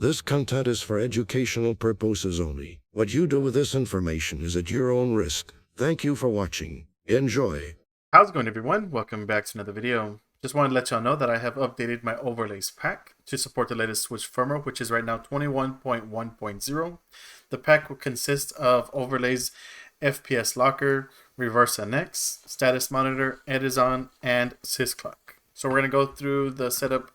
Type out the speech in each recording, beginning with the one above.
This content is for educational purposes only. What you do with this information is at your own risk. Thank you for watching. Enjoy. How's it going, everyone? Welcome back to another video. Just wanted to let y'all know that I have updated my overlays pack to support the latest Switch firmware, which is right now 21.1.0. The pack will consist of overlays FPS Locker, reversenx, status monitor, edizon, and sys-clk. So we're going to go through the setup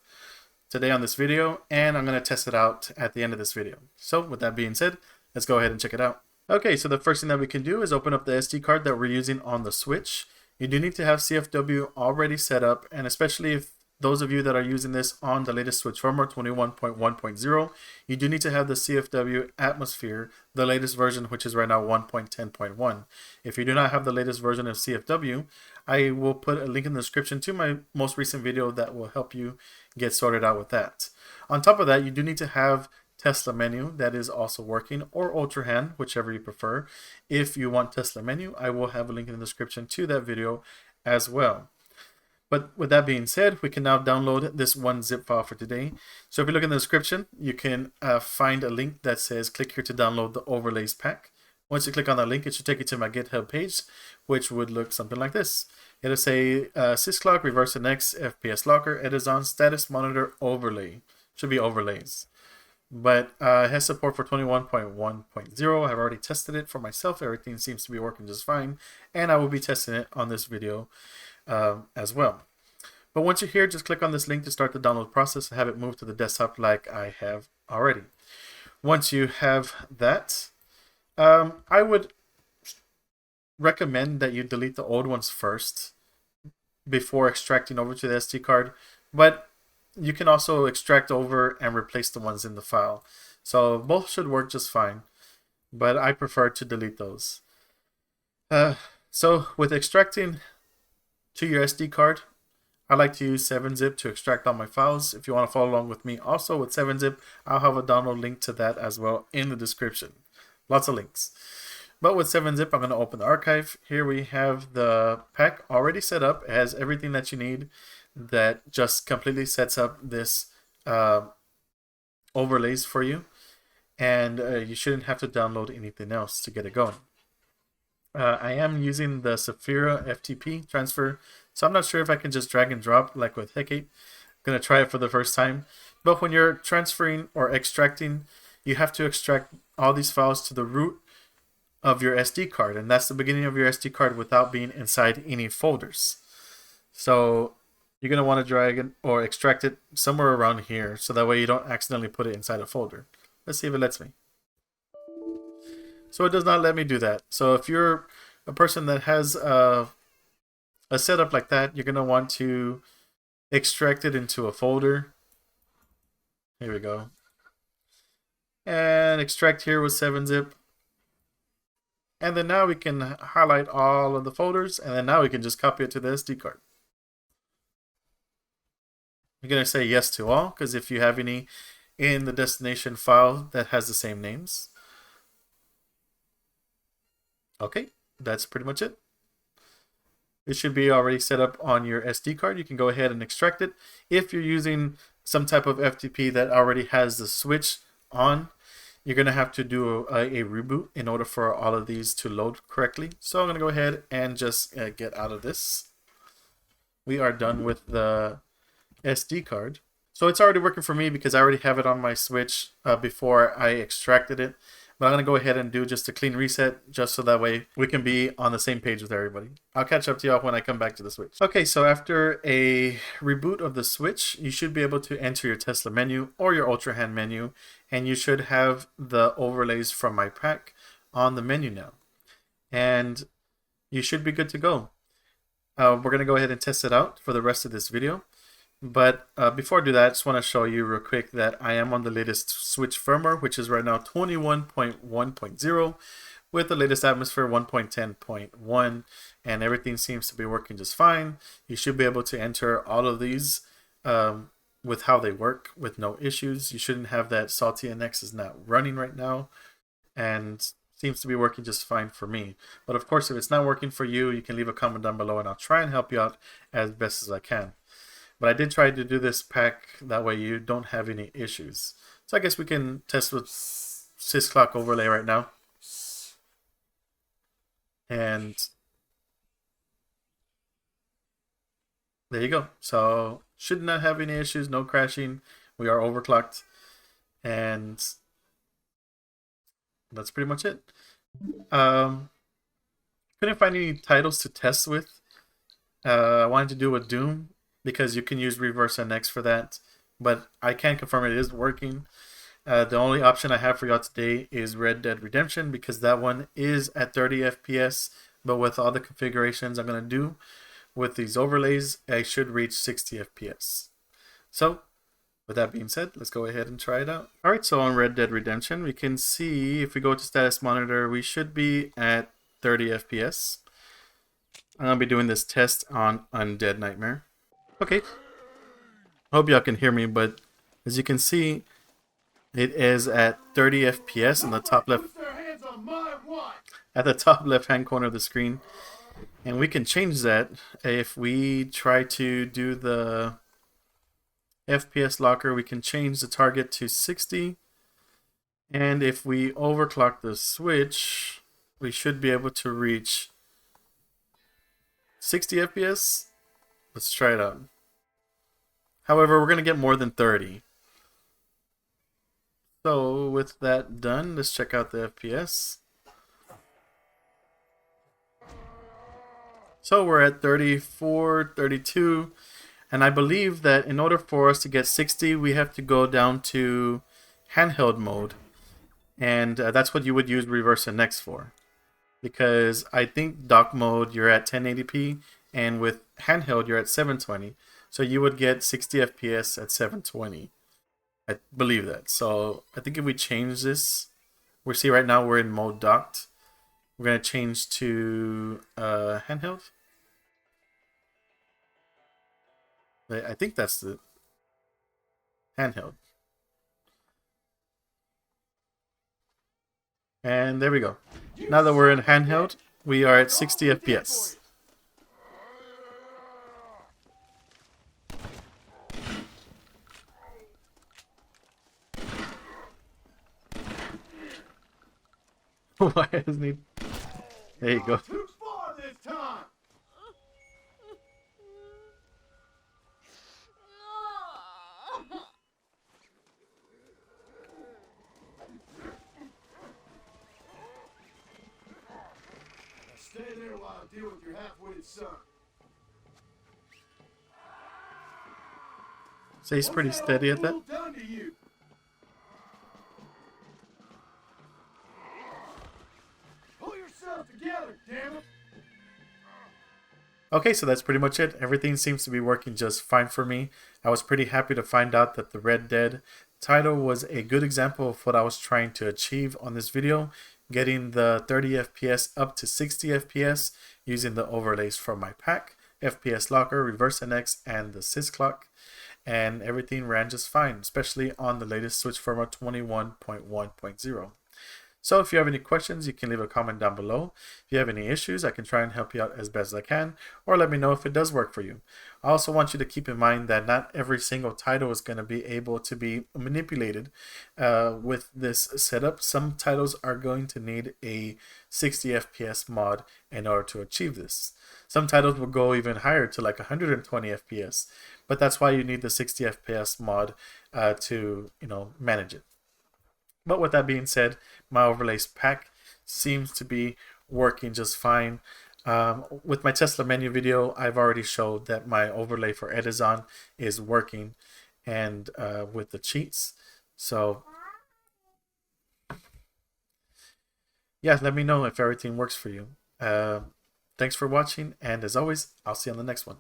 today on this video, and I'm going to test it out at the end of this video. So with that being said, let's go ahead and check it out. Okay, so the first thing that we can do is open up the SD card that we're using on the Switch. You do need to have CFW already set up, and especially if those of you that are using this on the latest Switch firmware 21.1.0, you do need to have the CFW atmosphere, the latest version, which is right now 1.10.1. If you do not have the latest version of CFW, I will put a link in the description to my most recent video that will help you get sorted out with that. On top of that, you do need to have Tesla menu that is also working, or Ultra Hand, whichever you prefer. If you want Tesla menu, I will have a link in the description to that video as well. But with that being said, we can now download this one zip file for today. So if you look in the description, you can find a link that says click here to download the overlays pack. Once you click on that link, it should take you to my GitHub page, which would look something like this. It'll say sys-clk, reversenx, FPS Locker, edizon, status monitor, overlay. Should be overlays. But it has support for 21.1.0. I've already tested it for myself. Everything seems to be working just fine. And I will be testing it on this video as well. But once you're here, just click on this link to start the download process and have it move to the desktop like I have already. Once you have that, I would recommend that you delete the old ones first before extracting over to the SD card. But you can also extract over and replace the ones in the file. So both should work just fine, but I prefer to delete those. So with extracting to your SD card, I like to use 7-zip to extract all my files. If you want to follow along with me also with 7-zip, I'll have a download link to that as well in the description. Lots of links. But with 7-zip, I'm going to open the archive. Here we have the pack already set up. It has everything that you need. That just completely sets up this overlays for you, and you shouldn't have to download anything else to get it going. I am using the Saphira FTP transfer, so I'm not sure if I can just drag and drop like with Hecate. I'm going to try it for the first time. But when you're transferring or extracting, you have to extract all these files to the root of your SD card, and that's the beginning of your SD card without being inside any folders. So you're going to want to drag it or extract it somewhere around here, so that way you don't accidentally put it inside a folder. Let's see if it lets me. So it does not let me do that. So if you're a person that has a setup like that, you're going to want to extract it into a folder. Here we go. And extract here with 7-zip. And then now we can highlight all of the folders, and then now we can just copy it to the SD card. You're going to say yes to all, because if you have any in the destination file that has the same names. Okay, that's pretty much it. It should be already set up on your SD card. You can go ahead and extract it. If you're using some type of FTP that already has the switch on, you're going to have to do a reboot in order for all of these to load correctly. So I'm going to go ahead and just get out of this. We are done with the SD card. So it's already working for me because I already have it on my Switch before I extracted it. But I'm going to go ahead and do just a clean reset just so that way we can be on the same page with everybody. I'll catch up to y'all when I come back to the Switch. Okay, so after a reboot of the Switch, you should be able to enter your Tesla menu or your Ultra Hand menu, and you should have the overlays from my pack on the menu now. And you should be good to go. We're going to go ahead and test it out for the rest of this video. But before I do that, I just want to show you real quick that I am on the latest Switch firmware, which is right now 21.1.0 with the latest atmosphere 1.10.1, and everything seems to be working just fine. You should be able to enter all of these with how they work with no issues. You shouldn't have that salty-nx is not running right now, and seems to be working just fine for me. But of course, if it's not working for you, you can leave a comment down below and I'll try and help you out as best as I can. But I did try to do this pack that way you don't have any issues. So I guess we can test with sys-clk overlay right now. And there you go. So should not have any issues, no crashing. We are overclocked. And that's pretty much it. Couldn't find any titles to test with. I wanted to do with Doom because you can use reversenx for that, but I can confirm it is working. The only option I have for y'all today is Red Dead Redemption because that one is at 30 FPS, but with all the configurations I'm going to do with these overlays, I should reach 60 FPS. So with that being said, let's go ahead and try it out. Alright, so on Red Dead Redemption, we can see if we go to status monitor, we should be at 30 FPS. I'm going to be doing this test on Undead Nightmare. Okay, I hope y'all can hear me, but as you can see, it is at 30 FPS in the top left, at the top left hand corner of the screen. And we can change that if we try to do the FPS locker. We can change the target to 60. And if we overclock the switch, we should be able to reach 60 FPS. Let's try it out. However, we're going to get more than 30. So with that done, let's check out the FPS. So we're at 34, 32, and I believe that in order for us to get 60, we have to go down to handheld mode, and that's what you would use reversenx for. Because I think dock mode you're at 1080p, and with handheld you're at 720, so you would get 60 FPS at 720. I believe that. So I think if we change this, we see right now we're in mode docked. We're going to change to handheld. I think that's the handheld. And there we go. Now that we're in handheld, we are at 60 FPS. Why isn't he? There you go. Stay there while I deal with your half-witted son. So he's pretty steady at that. Okay, so that's pretty much it. Everything seems to be working just fine for me. I was pretty happy to find out that the Red Dead title was a good example of what I was trying to achieve on this video, getting the 30 FPS up to 60 FPS using the overlays from my pack, FPS Locker, reversenx, and the sys-clk. And everything ran just fine, especially on the latest Switch firmware 21.1.0. So if you have any questions, you can leave a comment down below. If you have any issues, I can try and help you out as best as I can, or let me know if it does work for you. I also want you to keep in mind that not every single title is going to be able to be manipulated with this setup. Some titles are going to need a 60 FPS mod in order to achieve this. Some titles will go even higher to like 120 FPS, but that's why you need the 60 FPS mod to manage it. But with that being said, my overlays pack seems to be working just fine. With my Tesla menu video, I've already showed that my overlay for edizon is working, and with the cheats. So yeah, let me know if everything works for you. Thanks for watching, and as always, I'll see you on the next one.